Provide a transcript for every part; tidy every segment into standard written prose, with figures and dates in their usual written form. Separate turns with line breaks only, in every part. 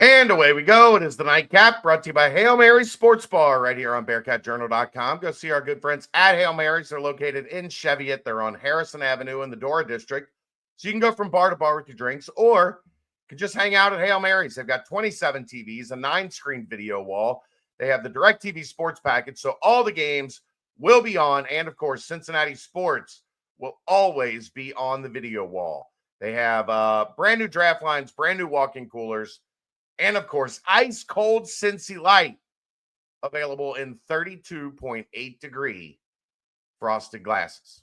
And away we go. It is the Nightcap, brought to you by Hail Mary Sports Bar right here on BearcatJournal.com. Go see our good friends at Hail Mary's. They're located in Cheviot. They're on Harrison Avenue in the Dora District. So you can go from bar to bar with your drinks, or you can just hang out at Hail Mary's. They've got 27 TVs, a 9-screen video wall. They have the DirecTV sports package, so all the games will be on. And, of course, Cincinnati sports will always be on the video wall. They have brand new draft lines, brand new walk-in coolers, and, of course, ice-cold Cincy Light available in 32.8 degree frosted glasses.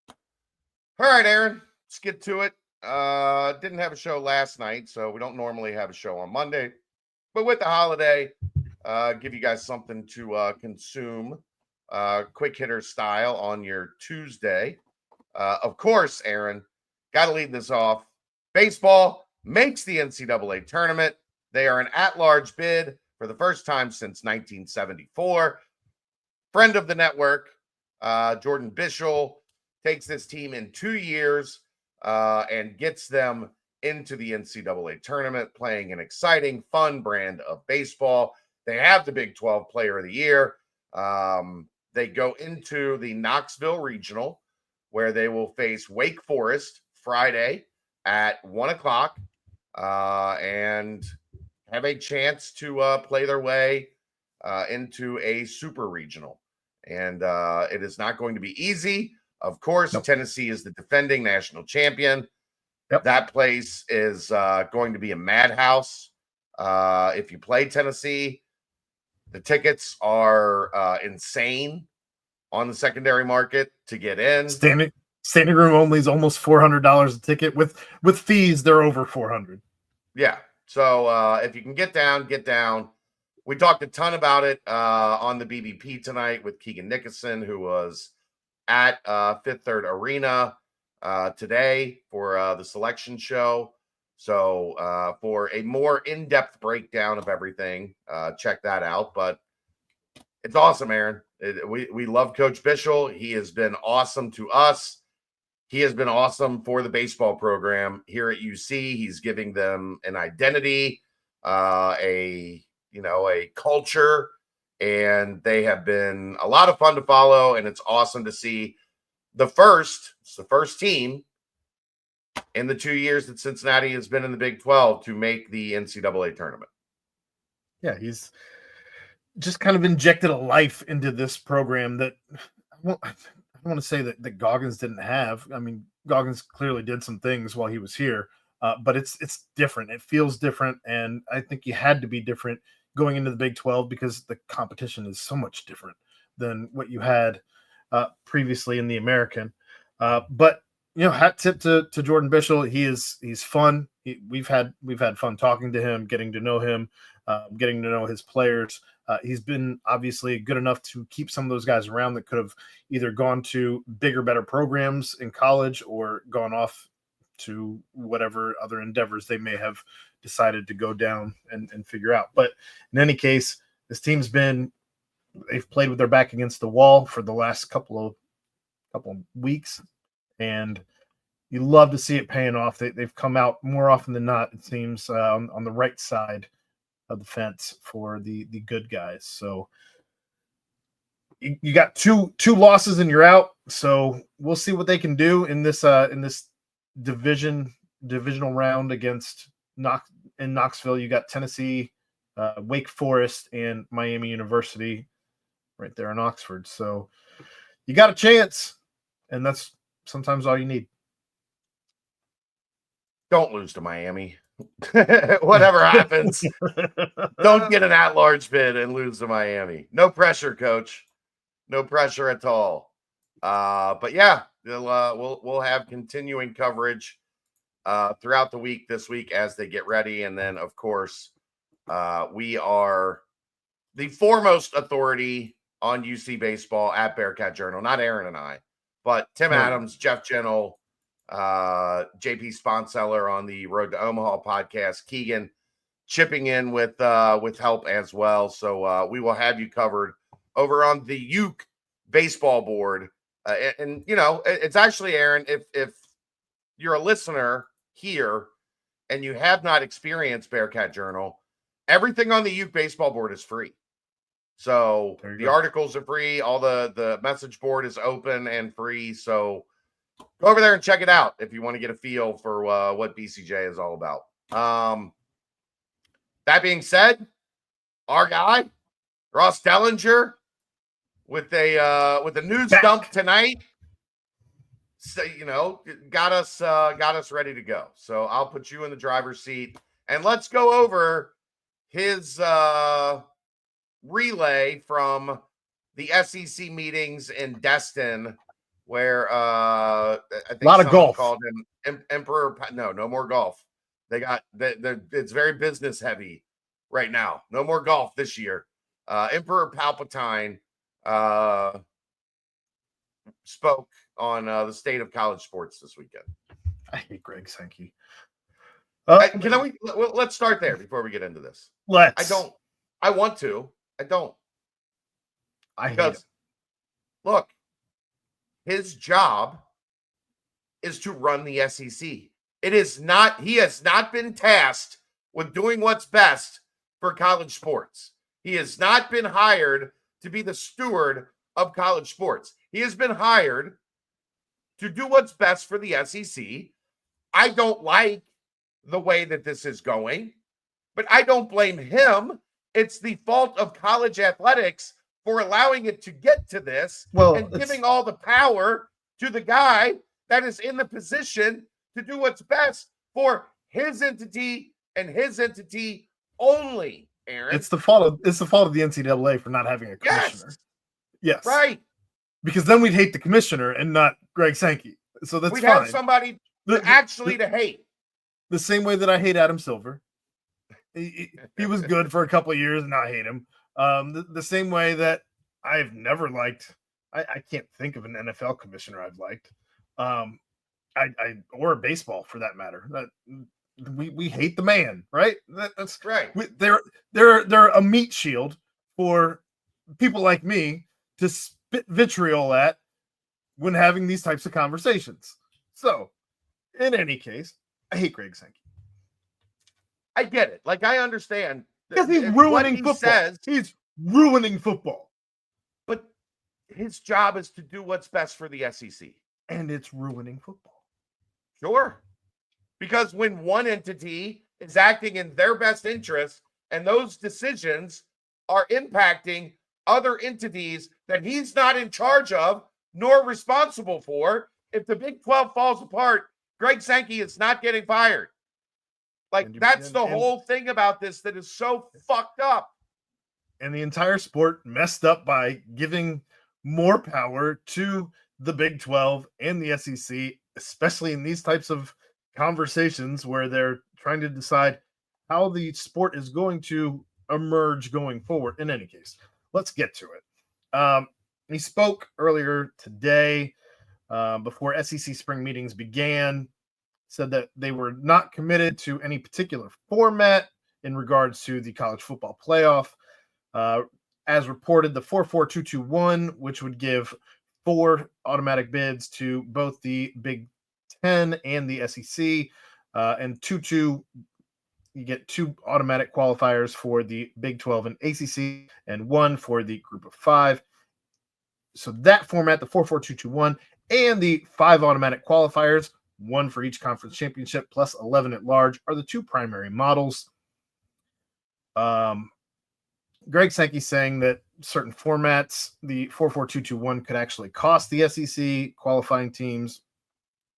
All right, Aaron, let's get to it. Didn't have a show last night, so we don't normally have a show on Monday. But with the holiday, give you guys something to consume quick hitter style on your Tuesday. Of course, Aaron, got to lead this off. Baseball makes the NCAA tournament. They are an at-large bid for the first time since 1974. Friend of the network, Jordan Bischel, takes this team in 2 years and gets them into the NCAA tournament, playing an exciting, fun brand of baseball. They have the Big 12 Player of the Year. They go into the Knoxville Regional, where they will face Wake Forest Friday at 1 o'clock and have a chance to play their way into a super regional. And it is not going to be easy. Of course, nope. Tennessee is the defending national champion. Yep. That place is going to be a madhouse. If you play Tennessee, the tickets are insane on the secondary market to get in.
Standing room only is almost $400 a ticket. With fees, they're over $400.
Yeah. So if you can get down, get down. We talked a ton about it on the BBP tonight with Keegan Nicholson, who was at Fifth Third Arena today for the selection show. So for a more in-depth breakdown of everything, check that out. But it's awesome, Aaron. We love Coach Bischel. He has been awesome to us. He has been awesome for the baseball program here at UC. He's giving them an identity, a culture, and they have been a lot of fun to follow. And it's awesome to see the first team in the 2 years that Cincinnati has been in the Big 12 to make the NCAA tournament.
Yeah, he's just kind of injected a life into this program that I don't want to say that Goggins didn't have. I mean, Goggins clearly did some things while he was here, but it's different. It feels different, and I think you had to be different going into the Big 12 because the competition is so much different than what you had previously in the American. But hat tip to Jordan Bischel. He's fun. We've had fun talking to him, getting to know him, getting to know his players. He's been obviously good enough to keep some of those guys around that could have either gone to bigger, better programs in college or gone off to whatever other endeavors they may have decided to go down and figure out. But in any case, this team's they've played with their back against the wall for the last couple of weeks, and you love to see it paying off. They've come out more often than not, it seems, on the right side of the fence for the good guys. So you got two losses and you're out. So we'll see what they can do in this divisional round against Knoxville. You got Tennessee, Wake Forest, and Miami University right there in Oxford. So you got a chance, and that's sometimes all you need.
Don't lose to Miami. Whatever happens, don't get an at-large bid and lose to Miami. No pressure, Coach. No pressure at all. But yeah, we'll have continuing coverage throughout the week this week as they get ready, and then of course we are the foremost authority on UC baseball at Bearcat Journal. Not Aaron and I, but Tim Adams, Jeff Gentle, JP Sponseller on the Road to Omaha podcast, Keegan chipping in with help as well. So we will have you covered over on the Uke baseball board. And it's actually, Aaron, if you're a listener here and you have not experienced Bearcat Journal, everything on the youth baseball board is free. So the articles are free. All the message board is open and free. So go over there and check it out if you want to get a feel for what BCJ is all about. That being said, our guy, Ross Dellinger, with a news dump tonight, so, got us ready to go. So I'll put you in the driver's seat and let's go over his relay from the SEC meetings in Destin, where I think
a lot of golf
called him Emperor. No more golf. They got it's very business heavy right now. No more golf this year. Emperor Palpatine spoke on the state of college sports this weekend.
I hate Greg Sankey.
Let's start there before we get into this. I want to. I don't. Because look, his job is to run the SEC. He has not been tasked with doing what's best for college sports. He has not been hired to be the steward of college sports. He has been hired to do what's best for the SEC. I don't like the way that this is going, but I don't blame him. It's the fault of college athletics for allowing it to get to this and giving all the power to the guy that is in the position to do what's best for his entity and his entity only. Aaron,
it's the fault of the NCAA for not having a commissioner. Yes. Right. Because then we'd hate the commissioner and not Greg Sankey. So we'd fine.
Have somebody to hate.
The same way that I hate Adam Silver. He was good for a couple of years and I hate him. The same way that I've never liked, I can't think of an NFL commissioner I've liked. Or baseball for that matter. We hate the man, right? That's
right.
They're a meat shield for people like me to spit vitriol at when having these types of conversations. So, in any case, I hate Greg Sankey.
I get it. Like, I understand.
Because he's ruining football. He's ruining football.
But his job is to do what's best for the SEC.
And it's ruining football.
Sure. Because when one entity is acting in their best interest and those decisions are impacting other entities that he's not in charge of nor responsible for, if the Big 12 falls apart, Greg Sankey is not getting fired. That's the whole thing about this that is so fucked up.
And the entire sport messed up by giving more power to the Big 12 and the SEC, especially in these types of conversations where they're trying to decide how the sport is going to emerge going forward. In any case, let's get to it. He spoke earlier today before SEC spring meetings began, said that they were not committed to any particular format in regards to the college football playoff. As reported, the 4-4-2-2-1, which would give 4 automatic bids to both the Big 10 and the SEC, and 2-2, you get 2 automatic qualifiers for the Big 12 and ACC, and 1 for the Group of 5. So that format, the 4-4-2-2-1, and the 5 automatic qualifiers, 1 for each conference championship plus 11 at large, are the 2 primary models. Greg Sankey saying that certain formats, the 4-4-2-2-1, could actually cost the SEC qualifying teams.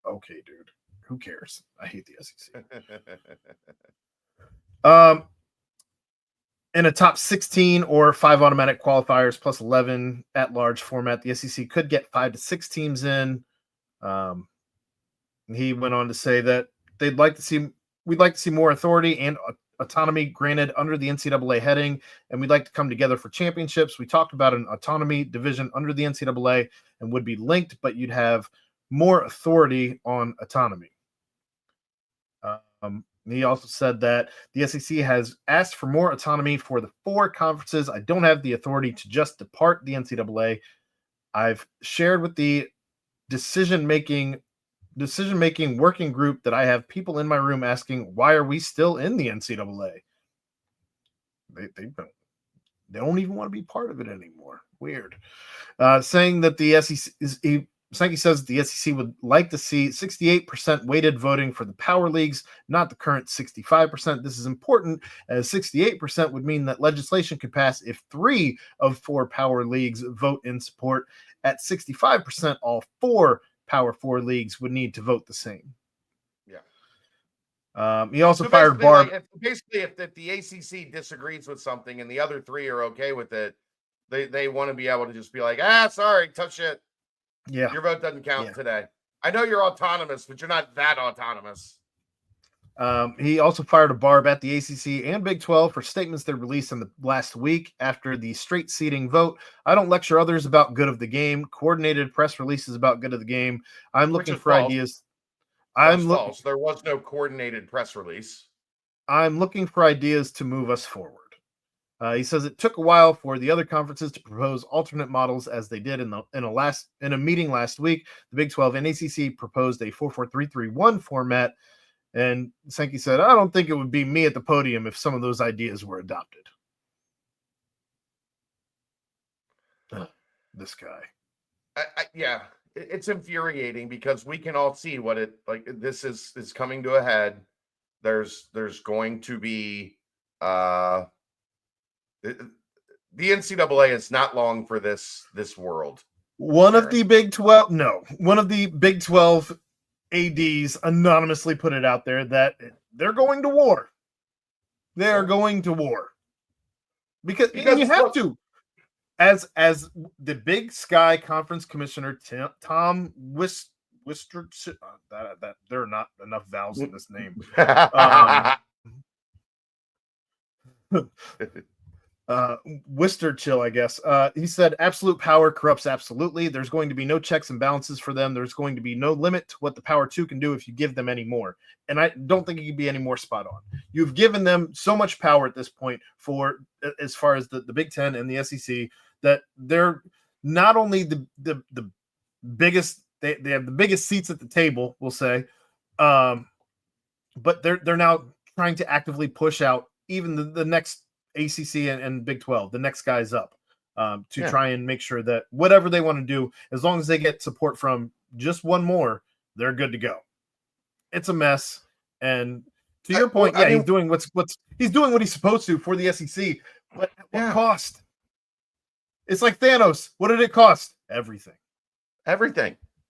Okay, dude, who cares? I hate the SEC. In a top 16 or 5 automatic qualifiers plus 11 at large format, the SEC could get 5 to 6 teams in. He went on to say that we'd like to see more authority and autonomy granted under the NCAA heading, and we'd like to come together for championships. We talked about an autonomy division under the NCAA and would be linked, but you'd have more authority on autonomy. He also said that the SEC has asked for more autonomy for the 4 conferences. I don't have the authority to just depart the NCAA. I've shared with the decision-making working group that I have people in my room asking, why are we still in the NCAA? They don't even want to be part of it anymore. Weird. Saying that the SEC is Sankey says the SEC would like to see 68% weighted voting for the power leagues, not the current 65%. This is important, as 68% would mean that legislation could pass if 3 of 4 power leagues vote in support. At 65%, all 4 Power 4 leagues would need to vote the same.
Yeah.
He also
So
fired
basically,
Barb.
if the ACC disagrees with something and the other 3 are okay with it, they want to be able to just be like, sorry, tough shit.
Yeah.
Your vote doesn't count today. I know you're autonomous, but you're not that autonomous.
He also fired a barb at the ACC and Big 12 for statements they released in the last week after the straight seating vote. I don't lecture others about good of the game. Coordinated press releases about good of the game. I'm looking for ideas.
That's false. There was no coordinated press release.
I'm looking for ideas to move us forward. He says it took a while for the other conferences to propose alternate models, as they did in a meeting last week. The Big 12 and ACC proposed a 4-4-3-3-1 format, and Sankey said, "I don't think it would be me at the podium if some of those ideas were adopted." This guy.
Yeah, it's infuriating because we can all see what this is coming to a head. There's going to be the NCAA is not long for this world.
One of the Big 12 ADs anonymously put it out there that they're going to war. They are going to war. Because you have to. As the Big Sky Conference Commissioner Tom Wister, that there are not enough vowels in this name. Wisterchill, I guess. He said, absolute power corrupts absolutely. There's going to be no checks and balances for them. There's going to be no limit to what the Power 2 can do if you give them any more. And I don't think it can be any more spot on. You've given them so much power at this point for as far as the Big Ten and the SEC that they're not only the biggest, they have the biggest seats at the table, we'll say, but they're now trying to actively push out even the next ACC and Big 12, the next guys up, to try and make sure that whatever they want to do, as long as they get support from just one more, they're good to go. It's a mess. And to your point, he's doing he's doing what he's supposed to for the SEC, but at what cost? It's like Thanos. What did it cost? Everything.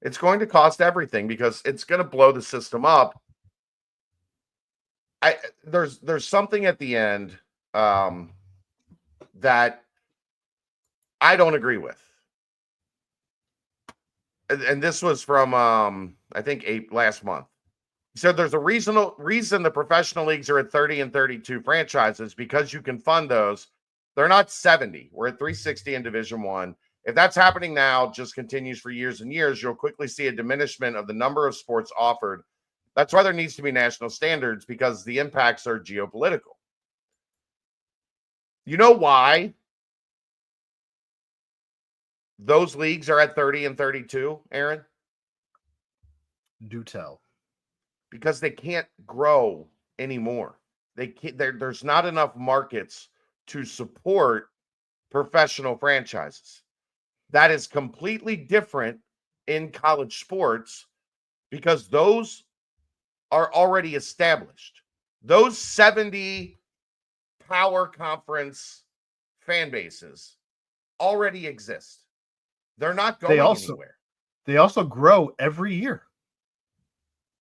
It's going to cost everything because it's going to blow the system up. There's something at the end that I don't agree with. And this was from I think last month. He said there's a reason the professional leagues are at 30 and 32 franchises because you can fund those. They're not 70. We're at 360 in Division I. If that's happening now, just continues for years and years, you'll quickly see a diminishment of the number of sports offered. That's why there needs to be national standards, because the impacts are geopolitical. You know why those leagues are at 30 and 32, Aaron?
Do tell.
Because they can't grow anymore. There's not enough markets to support professional franchises. That is completely different in college sports because those are already established. Those 70 power conference fan bases already exist. They're not going anywhere.
They also grow every year.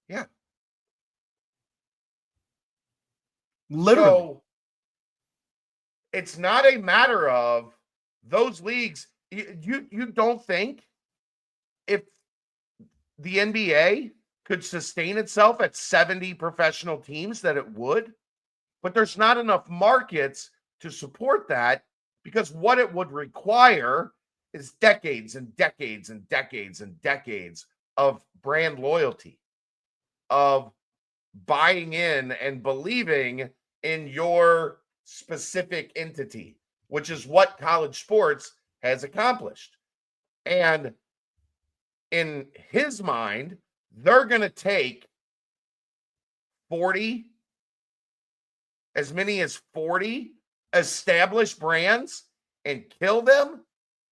Yeah.
Literally.
So it's not a matter of those leagues. You don't think if the NBA could sustain itself at 70 professional teams that it would, but there's not enough markets to support that, because what it would require is decades and decades and decades and decades of brand loyalty, of buying in and believing in your specific entity, which is what college sports has accomplished. And in his mind, they're going to take 40, as many as 40 established brands and kill them?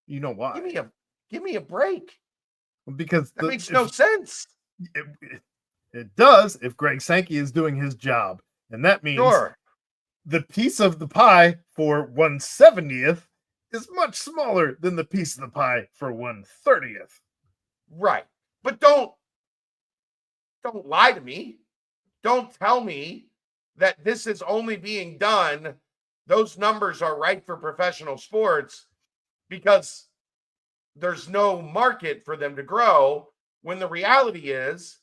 You know why?
Give me a break.
Because
that makes no sense.
It does if Greg Sankey is doing his job. And that means the piece of the pie for 1/70th is much smaller than the piece of the pie for 1/30th.
Right. But don't lie to me. Don't tell me that this is only being done. Those numbers are right for professional sports because there's no market for them to grow, when the reality is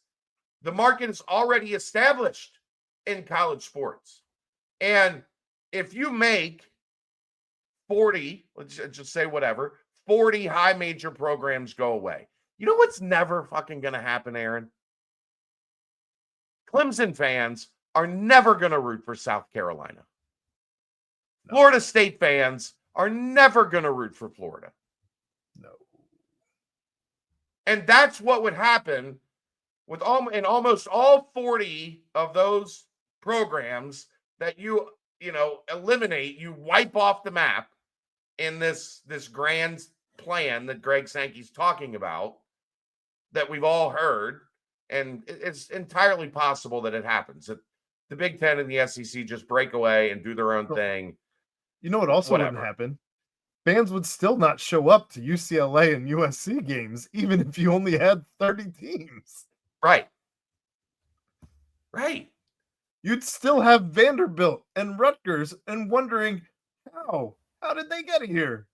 the market is already established in college sports. And if you make 40, let's just say whatever, 40 high major programs go away, you know what's never fucking going to happen, Aaron? Clemson fans are never going to root for South Carolina. No. Florida State fans are never going to root for Florida.
No.
And that's what would happen with almost all 40 of those programs that you eliminate, you wipe off the map in this grand plan that Greg Sankey's talking about, that we've all heard. And it's entirely possible that it happens, that the Big Ten and the SEC just break away and do their own thing.
You know what also wouldn't happen? Fans would still not show up to UCLA and USC games, even if you only had 30 teams.
Right.
You'd still have Vanderbilt and Rutgers and wondering, how did they get here?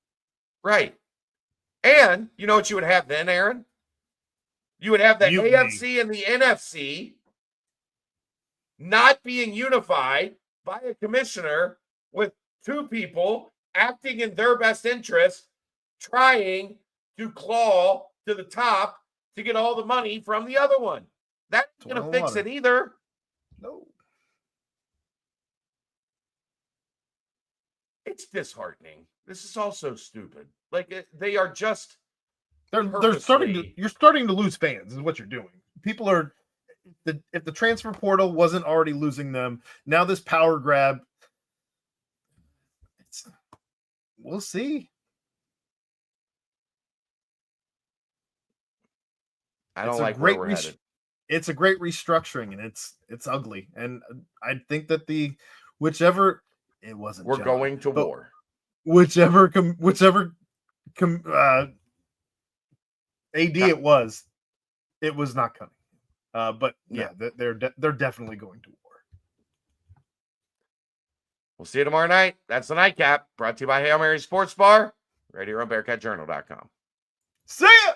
Right. And you know what you would have then, Aaron? You would have the AFC and the NFC not being unified by a commissioner with two people acting in their best interest, trying to claw to the top to get all the money from the other one. That's going to fix it either.
No.
It's disheartening. This is all so stupid. Like, they are just...
You're starting to lose fans is what you're doing. People are, if the transfer portal wasn't already losing them, now this power grab, we'll see.
I don't like where we're headed.
It's a great restructuring, and it's ugly. And I think that whichever
going to war.
Whichever AD it was not coming. But yeah, they're definitely going to war.
We'll see you tomorrow night. That's the Nightcap, brought to you by Hail Mary Sports Bar, right here on BearcatJournal.com.
See ya!